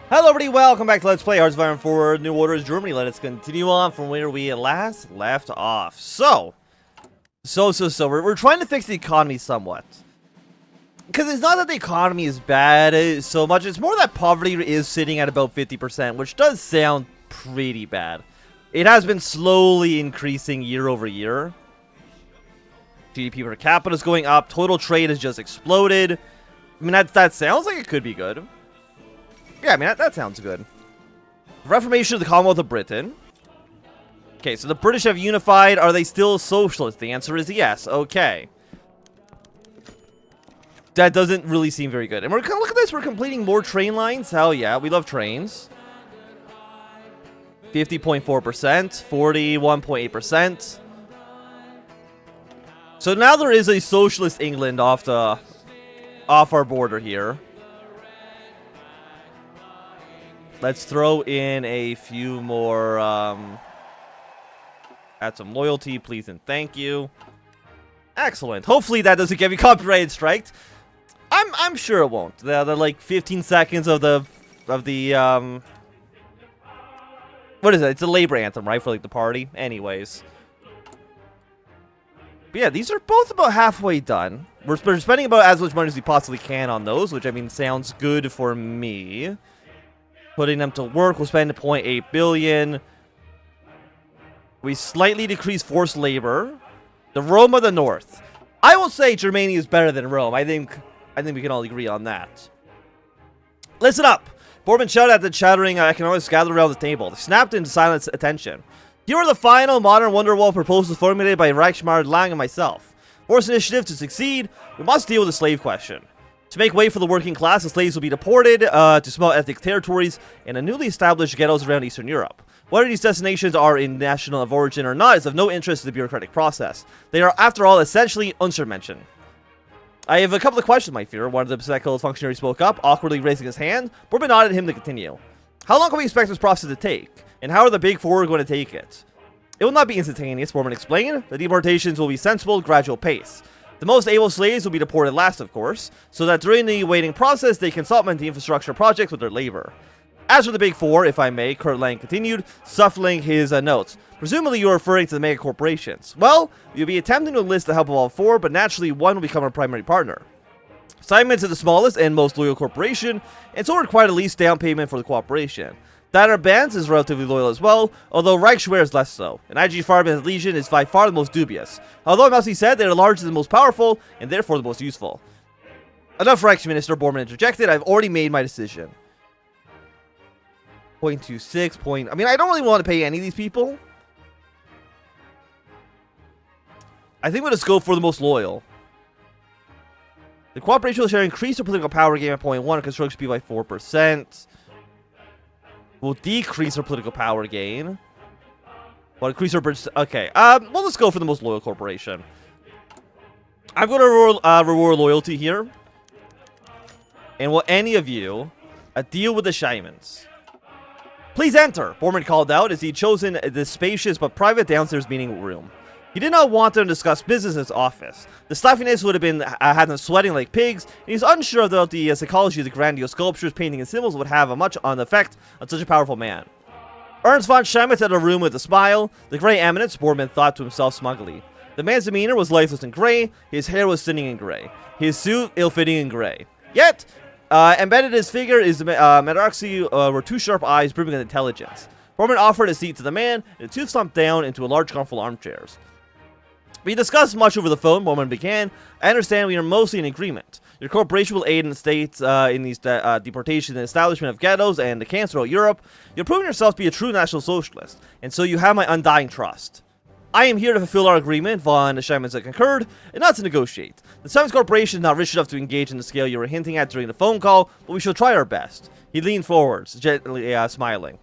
Hello everybody, welcome back to Let's Play Hearts of Iron 4 New Orders Germany. Let us continue on from where we last left off. So we're trying to fix the economy somewhat. Because it's not that the economy is bad so much, it's more that poverty is sitting at about 50%, which does sound pretty bad. It has been slowly increasing year over year. GDP per capita is going up, total trade has just exploded. I mean, that sounds like it could be good. Yeah, I mean, that sounds good. Reformation of the Commonwealth of Britain. Okay, so the British have unified. Are they still socialist? The answer is yes. Okay. That doesn't really seem very good. And we're gonna look at this. We're completing more train lines. Hell yeah, we love trains. 50.4%, 41.8%. So now there is a socialist England off our border here. Let's throw in a few more, add some loyalty, please and thank you. Excellent. Hopefully that doesn't get me copyrighted striked. I'm sure it won't. The like 15 seconds of the what is it? It's a labor anthem, right? For like the party. Anyways. But yeah, these are both about halfway done. We're spending about as much money as we possibly can on those, which I mean sounds good for me. Putting them to work, we'll spend 0.8 billion. We slightly decrease forced labor. The Rome of the North. I will say Germany is better than Rome. I think we can all agree on that. Listen up. Bormann shouted at the chattering economists gathered around the table. They snapped into silent attention. Here are the final modern Wonderwall proposals formulated by Reichsmar Lang and myself. Force initiative to succeed, we must deal with the slave question. To make way for the working class, the slaves will be deported to small ethnic territories and a newly established ghettos around Eastern Europe. Whether these destinations are in national of origin or not is of no interest to the bureaucratic process. They are, after all, essentially unsurmentioned. I have a couple of questions, my fear. One of the spectacled functionaries spoke up, awkwardly raising his hand. Bormann nodded at him to continue. How long can we expect this process to take? And how are the Big Four going to take it? It will not be instantaneous, Bormann explained. The deportations will be sensible, gradual pace. The most able slaves will be deported last, of course, so that during the waiting process, they can supplement the infrastructure projects with their labor. As for the Big Four, if I may, Kurt Lang continued, shuffling his notes. Presumably you are referring to the mega corporations. Well, you'll be attempting to enlist the help of all four, but naturally one will become our primary partner. Simon's is the smallest and most loyal corporation, and so require the least down payment for the cooperation. Diner Bands is relatively loyal as well, although Reichswehr is less so, and IG Farben's Legion is by far the most dubious. Although it must be said, they are largest and most powerful, and therefore the most useful. Enough, Reichsminister, Bormann interjected. I've already made my decision. 0.26 I mean, I don't really want to pay any of these people. I think we'll just go for the most loyal. The cooperation will share increase our political power game at 0.1 and construction speed by 4%. Will decrease our political power gain. Will increase our British. Okay. Well, let's go for the most loyal corporation. I'm going to reward loyalty here. And will any of you deal with the Shimans? Please enter, Bormann called out as he'd chosen the spacious but private downstairs meeting room. He did not want them to discuss business in his office. The stuffiness would have been had them sweating like pigs, and he was unsure about the psychology of the grandiose sculptures, painting, and symbols would have much on the effect on such a powerful man. Ernst von Scheimitz entered the room with a smile. The gray eminence, Bormann thought to himself smugly. The man's demeanor was lifeless and gray, his hair was thinning and gray, his suit ill-fitting and gray. Yet, embedded in his figure is were two sharp eyes brimming with intelligence. Bormann offered a seat to the man, and the two slumped down into a large comfortable armchairs. We discussed much over the phone, Bormann began. I understand we are mostly in agreement. Your corporation will aid in the states in these deportations and establishment of ghettos and the camps throughout Europe. You're proving yourself to be a true National Socialist, and so you have my undying trust. I am here to fulfill our agreement, von Scheimitz concurred, and not to negotiate. The Siemens Corporation is not rich enough to engage in the scale you were hinting at during the phone call, but we shall try our best. He leaned forwards, gently smiling.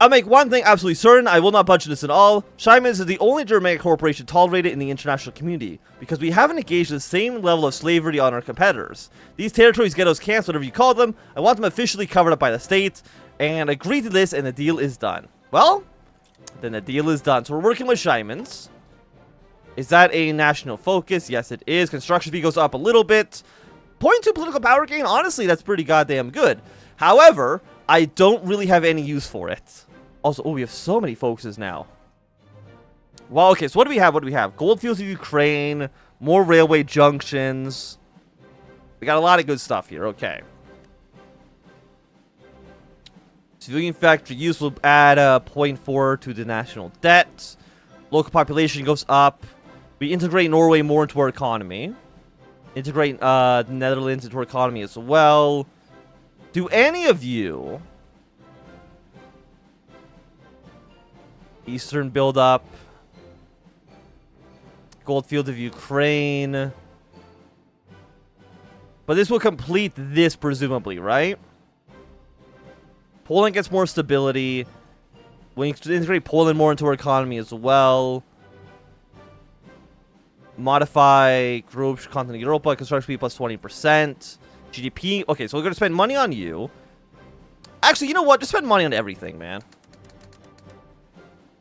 I'll make one thing absolutely certain, I will not budge this at all. Siemens is the only Germanic corporation tolerated in the international community, because we haven't engaged in the same level of slavery on our competitors. These territories, ghettos, camps, whatever you call them, I want them officially covered up by the state, and agree to this and the deal is done. Well, then the deal is done. So we're working with Siemens. Is that a national focus? Yes, it is. Construction fee goes up a little bit. 0.2 political power gain, honestly, that's pretty goddamn good. However, I don't really have any use for it. Also, oh, we have so many focuses now. Well, okay, so what do we have? What do we have? Goldfields of Ukraine, more railway junctions. We got a lot of good stuff here, okay. Civilian factory use will add 0.4 to the national debt. Local population goes up. We integrate Norway more into our economy. Integrate the Netherlands into our economy as well. Do any of you... Eastern build-up. Goldfield of Ukraine. But this will complete this, presumably, right? Poland gets more stability. We integrate Poland more into our economy as well. Modify groups, continent Europa, construction speed plus 20%. GDP. Okay, so we're going to spend money on you. Actually, you know what? Just spend money on everything, man.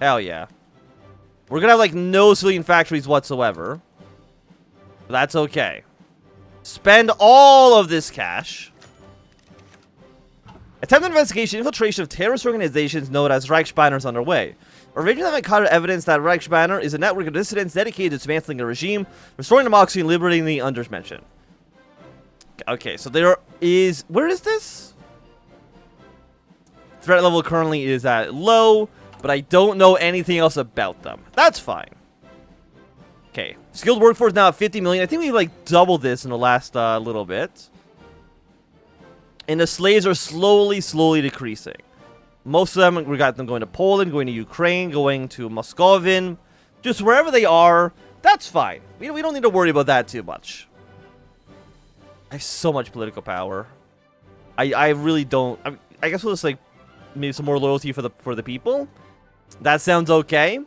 Hell yeah. We're going to have, like, no civilian factories whatsoever. But that's okay. Spend all of this cash. Attempted investigation, infiltration of terrorist organizations known as Reichsbanner is underway. Originally, have encountered evidence that Reichsbanner is a network of dissidents dedicated to dismantling a regime, restoring democracy, and liberating the undermentioned. Okay, so there is... Where is this? Threat level currently is at low, but I don't know anything else about them. That's fine. Okay, skilled workforce now at 50 million. I think we like doubled this in the last little bit. And the slaves are slowly decreasing. Most of them, we got them going to Poland, going to Ukraine, going to Muscovin. Just wherever they are, that's fine. We don't need to worry about that too much. I have so much political power. I really don't. I guess we'll just like maybe some more loyalty for the people. That sounds okay.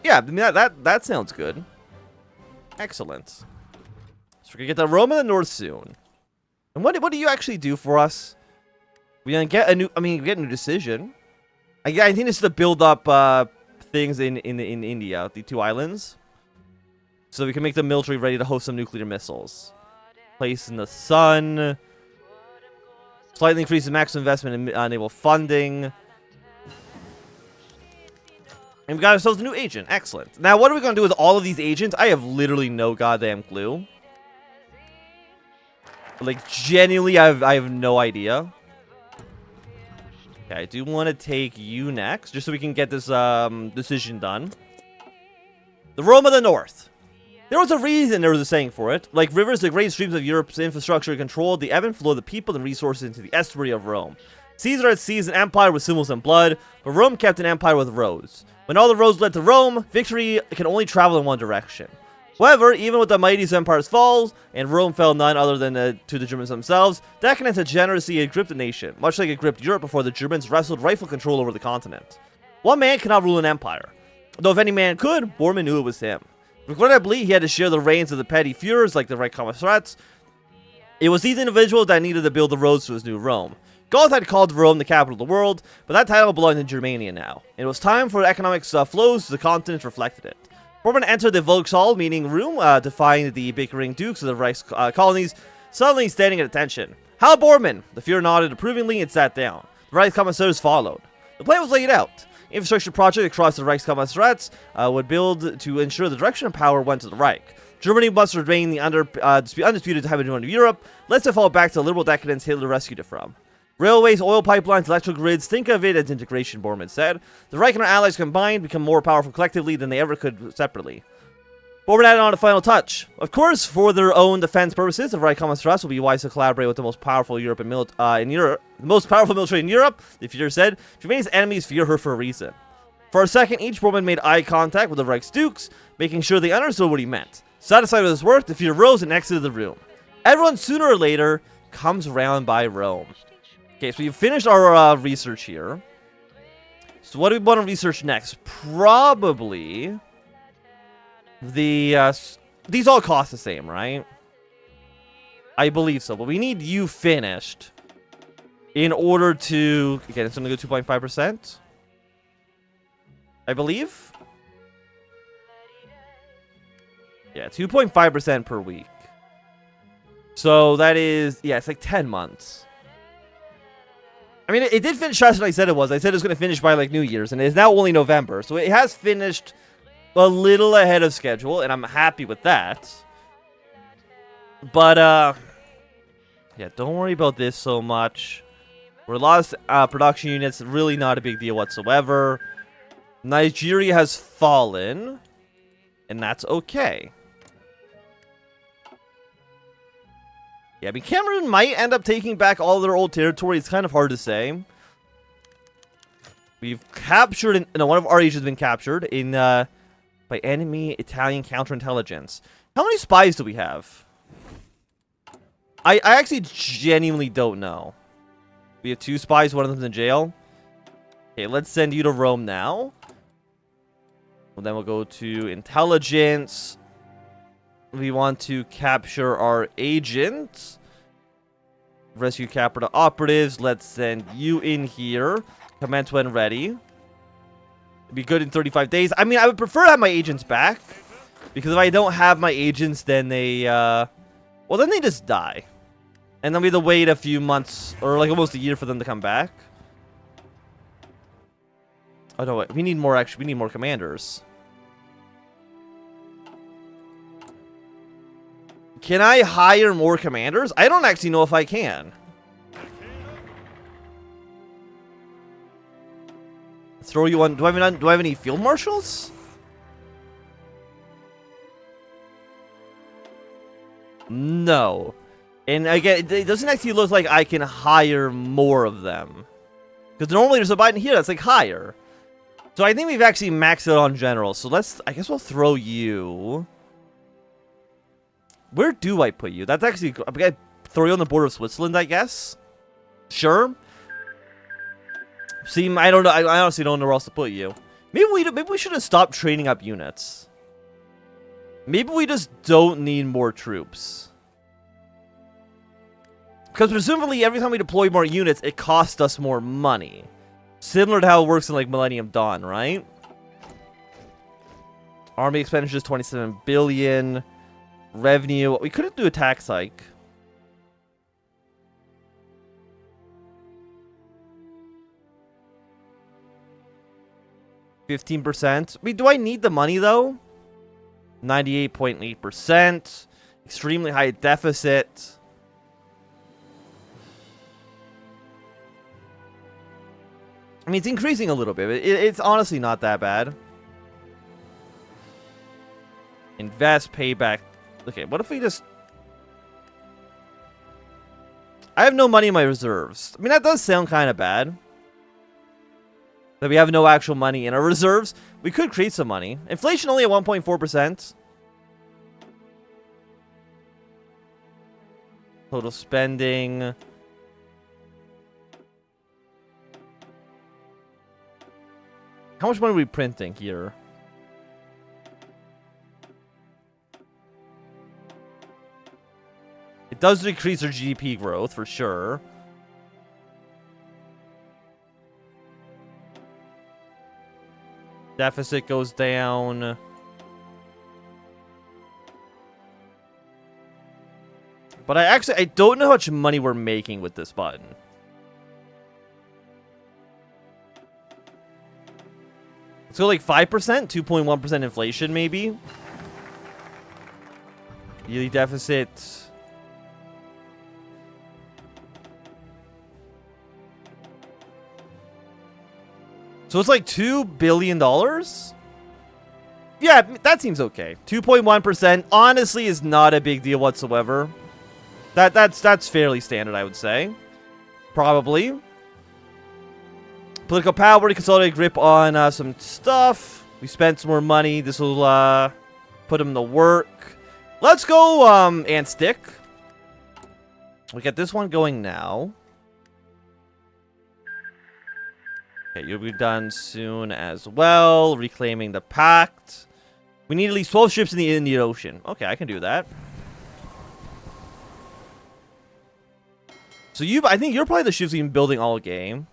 Yeah, I mean that sounds good. Excellent. So we're gonna get the Rome in the north soon. And what do you actually do for us? We gonna get a new. I mean, get a new decision. I think this is to build up things in India, the 2 islands, so we can make the military ready to host some nuclear missiles. Place in the sun. Slightly increase the maximum investment in naval funding. And we got ourselves a new agent. Excellent. Now, what are we going to do with all of these agents? I have literally no goddamn clue. Like, genuinely, I have no idea. Okay, I do want to take you next, just so we can get this decision done. The Rome of the North. There was a reason there was a saying for it. Like rivers, the great streams of Europe's infrastructure controlled the ebb and flow of the people and resources into the estuary of Rome. Caesar had seized an empire with symbols and blood, but Rome kept an empire with roads. When all the roads led to Rome, victory can only travel in one direction. However, even with the mightiest empire's falls, and Rome fell none other than to the Germans themselves, decadence had generously gripped the nation, much like it gripped Europe before the Germans wrestled rightful control over the continent. One man cannot rule an empire. Though if any man could, Bormann knew it was him. Regrettably, he had to share the reins of the petty Führers like the Reichskommissariats. It was these individuals that needed to build the roads to his new Rome. Goth had called Rome the capital of the world, but that title belonged to Germania now. It was time for economic flows to the continent reflected it. Bormann entered the Volkshall meeting room to find the bickering dukes of the Reich's colonies suddenly standing at attention. How Bormann? The Führer nodded approvingly and sat down. The Reichskommissars followed. The plan was laid out. Infrastructure project across the Reichskommissariats would build to ensure the direction of power went to the Reich. Germany must remain the undisputed hegemon of Europe, lest it fall back to the liberal decadence Hitler rescued it from. Railways, oil pipelines, electrical grids, think of it as integration, Bormann said. The Reich and our allies combined become more powerful collectively than they ever could separately. Bormann added on a final touch. Of course, for their own defense purposes, the Reichskommissars will be wise to collaborate with the most powerful Europe the most powerful military in Europe, the Führer said. Germany's enemies fear her for a reason. For a second, each Bormann made eye contact with the Reichsdukes, making sure they understood what he meant. Satisfied with his work, the Führer rose and exited the room. Everyone sooner or later comes around by Rome. Okay, so we've finished our research here. So what do we want to research next? Probably the these all cost the same, right? I believe so, but we need you finished in order to again, it's going to go 2.5%. I believe. Yeah, 2.5% per week. So that is, yeah, it's like 10 months. I mean, it did finish faster than I said it was. I said it was going to finish by like New Year's, and it is now only November. So it has finished a little ahead of schedule, and I'm happy with that. But, yeah, don't worry about this so much. We're lost production units, really not a big deal whatsoever. Nigeria has fallen, and that's okay. Yeah, I mean, Cameroon might end up taking back all their old territory. It's kind of hard to say. We've captured, one of our Asia's been captured in by enemy Italian counterintelligence. How many spies do we have? I actually genuinely don't know. We have 2 spies, one of them's in jail. Okay, let's send you to Rome now. Well, then we'll go to intelligence. We want to capture our agent. Rescue capital operatives. Let's send you in here. Commence when ready. It'd be good in 35 days. I mean, I would prefer to have my agents back. Because if I don't have my agents, then they, well, then they just die. And then we have to wait a few months, or like almost a year for them to come back. Oh, no, wait. We need more, actually. We need more commanders. Can I hire more commanders? I don't actually know if I can. Throw you on. Do I have any field marshals? No. And again, it doesn't actually look like I can hire more of them. Because normally there's a button here that's like hire. So I think we've actually maxed out on general. So I guess we'll throw you. Where do I put you? That's actually, I'm gonna throw you on the border of Switzerland, I guess. Sure. See, I don't know. I honestly don't know where else to put you. Maybe we should have stopped training up units. Maybe we just don't need more troops. Because presumably every time we deploy more units, it costs us more money. Similar to how it works in like Millennium Dawn, right? Army expenditures 27 billion. Revenue. We couldn't do a tax hike. %. I mean, do I need the money though? 98.8%. Extremely high deficit. I mean, it's increasing a little bit. It's honestly not that bad. Invest, payback. Okay, what if we just... I have no money in my reserves. I mean, that does sound kind of bad. That we have no actual money in our reserves. We could create some money. Inflation only at 1.4%. Total spending. How much money are we printing here? It does decrease our GDP growth, for sure. Deficit goes down. But I don't know how much money we're making with this button. Let's go like 5%, 2.1% inflation maybe. Yearly deficit. So it's like $2 billion? Yeah, that seems okay. 2.1% honestly is not a big deal whatsoever. That's fairly standard, I would say. Probably. Political power, consolidate grip on some stuff. We spent some more money. This will put them to work. Let's go and stick. We get this one going now. Okay, you'll be done soon as well. Reclaiming the pact. We need at least 12 ships in the Indian Ocean. Okay, I can do that. So I think you're probably the ships we've been building all game.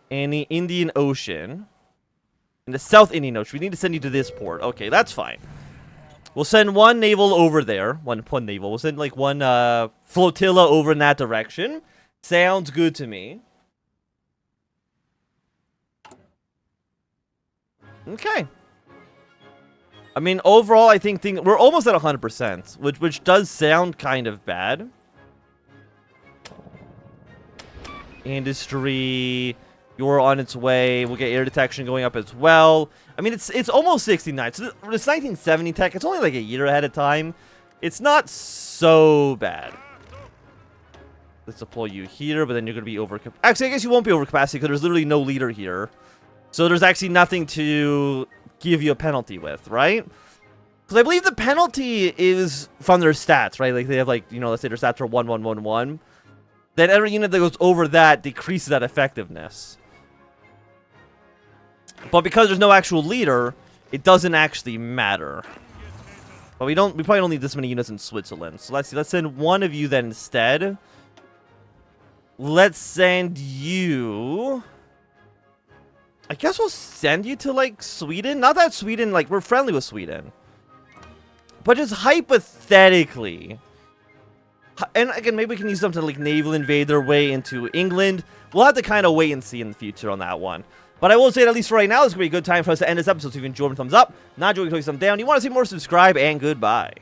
In the Indian Ocean. In the South Indian Ocean. We need to send you to this port. Okay, that's fine. We'll send one naval over there. One naval. We'll send like one flotilla over in that direction. Sounds good to me. Okay. I mean, overall, I think we're almost at 100%, which does sound kind of bad. Industry, you're on its way. We'll get air detection going up as well. I mean, it's almost 69. So it's 1970 tech. It's only like a year ahead of time. It's not so bad. Let's deploy you here, but then you're going to be over... Actually, I guess you won't be over capacity because there's literally no leader here. So there's actually nothing to give you a penalty with, right? Because I believe the penalty is from their stats, right? Like they have like, you know, let's say their stats are 1, 1, 1, 1. Then every unit that goes over that decreases that effectiveness. But because there's no actual leader, it doesn't actually matter. But we probably don't need this many units in Switzerland. So let's see, let's send one of you then instead. Let's send you... I guess we'll send you to, like, Sweden. Not that Sweden, like, we're friendly with Sweden. But just hypothetically. And again, maybe we can use them to, like, naval invade their way into England. We'll have to kind of wait and see in the future on that one. But I will say that at least for right now, this is going to be a good time for us to end this episode. So if you enjoyed, thumbs up. Not enjoying, thumbs down. You want to see more, subscribe, and goodbye.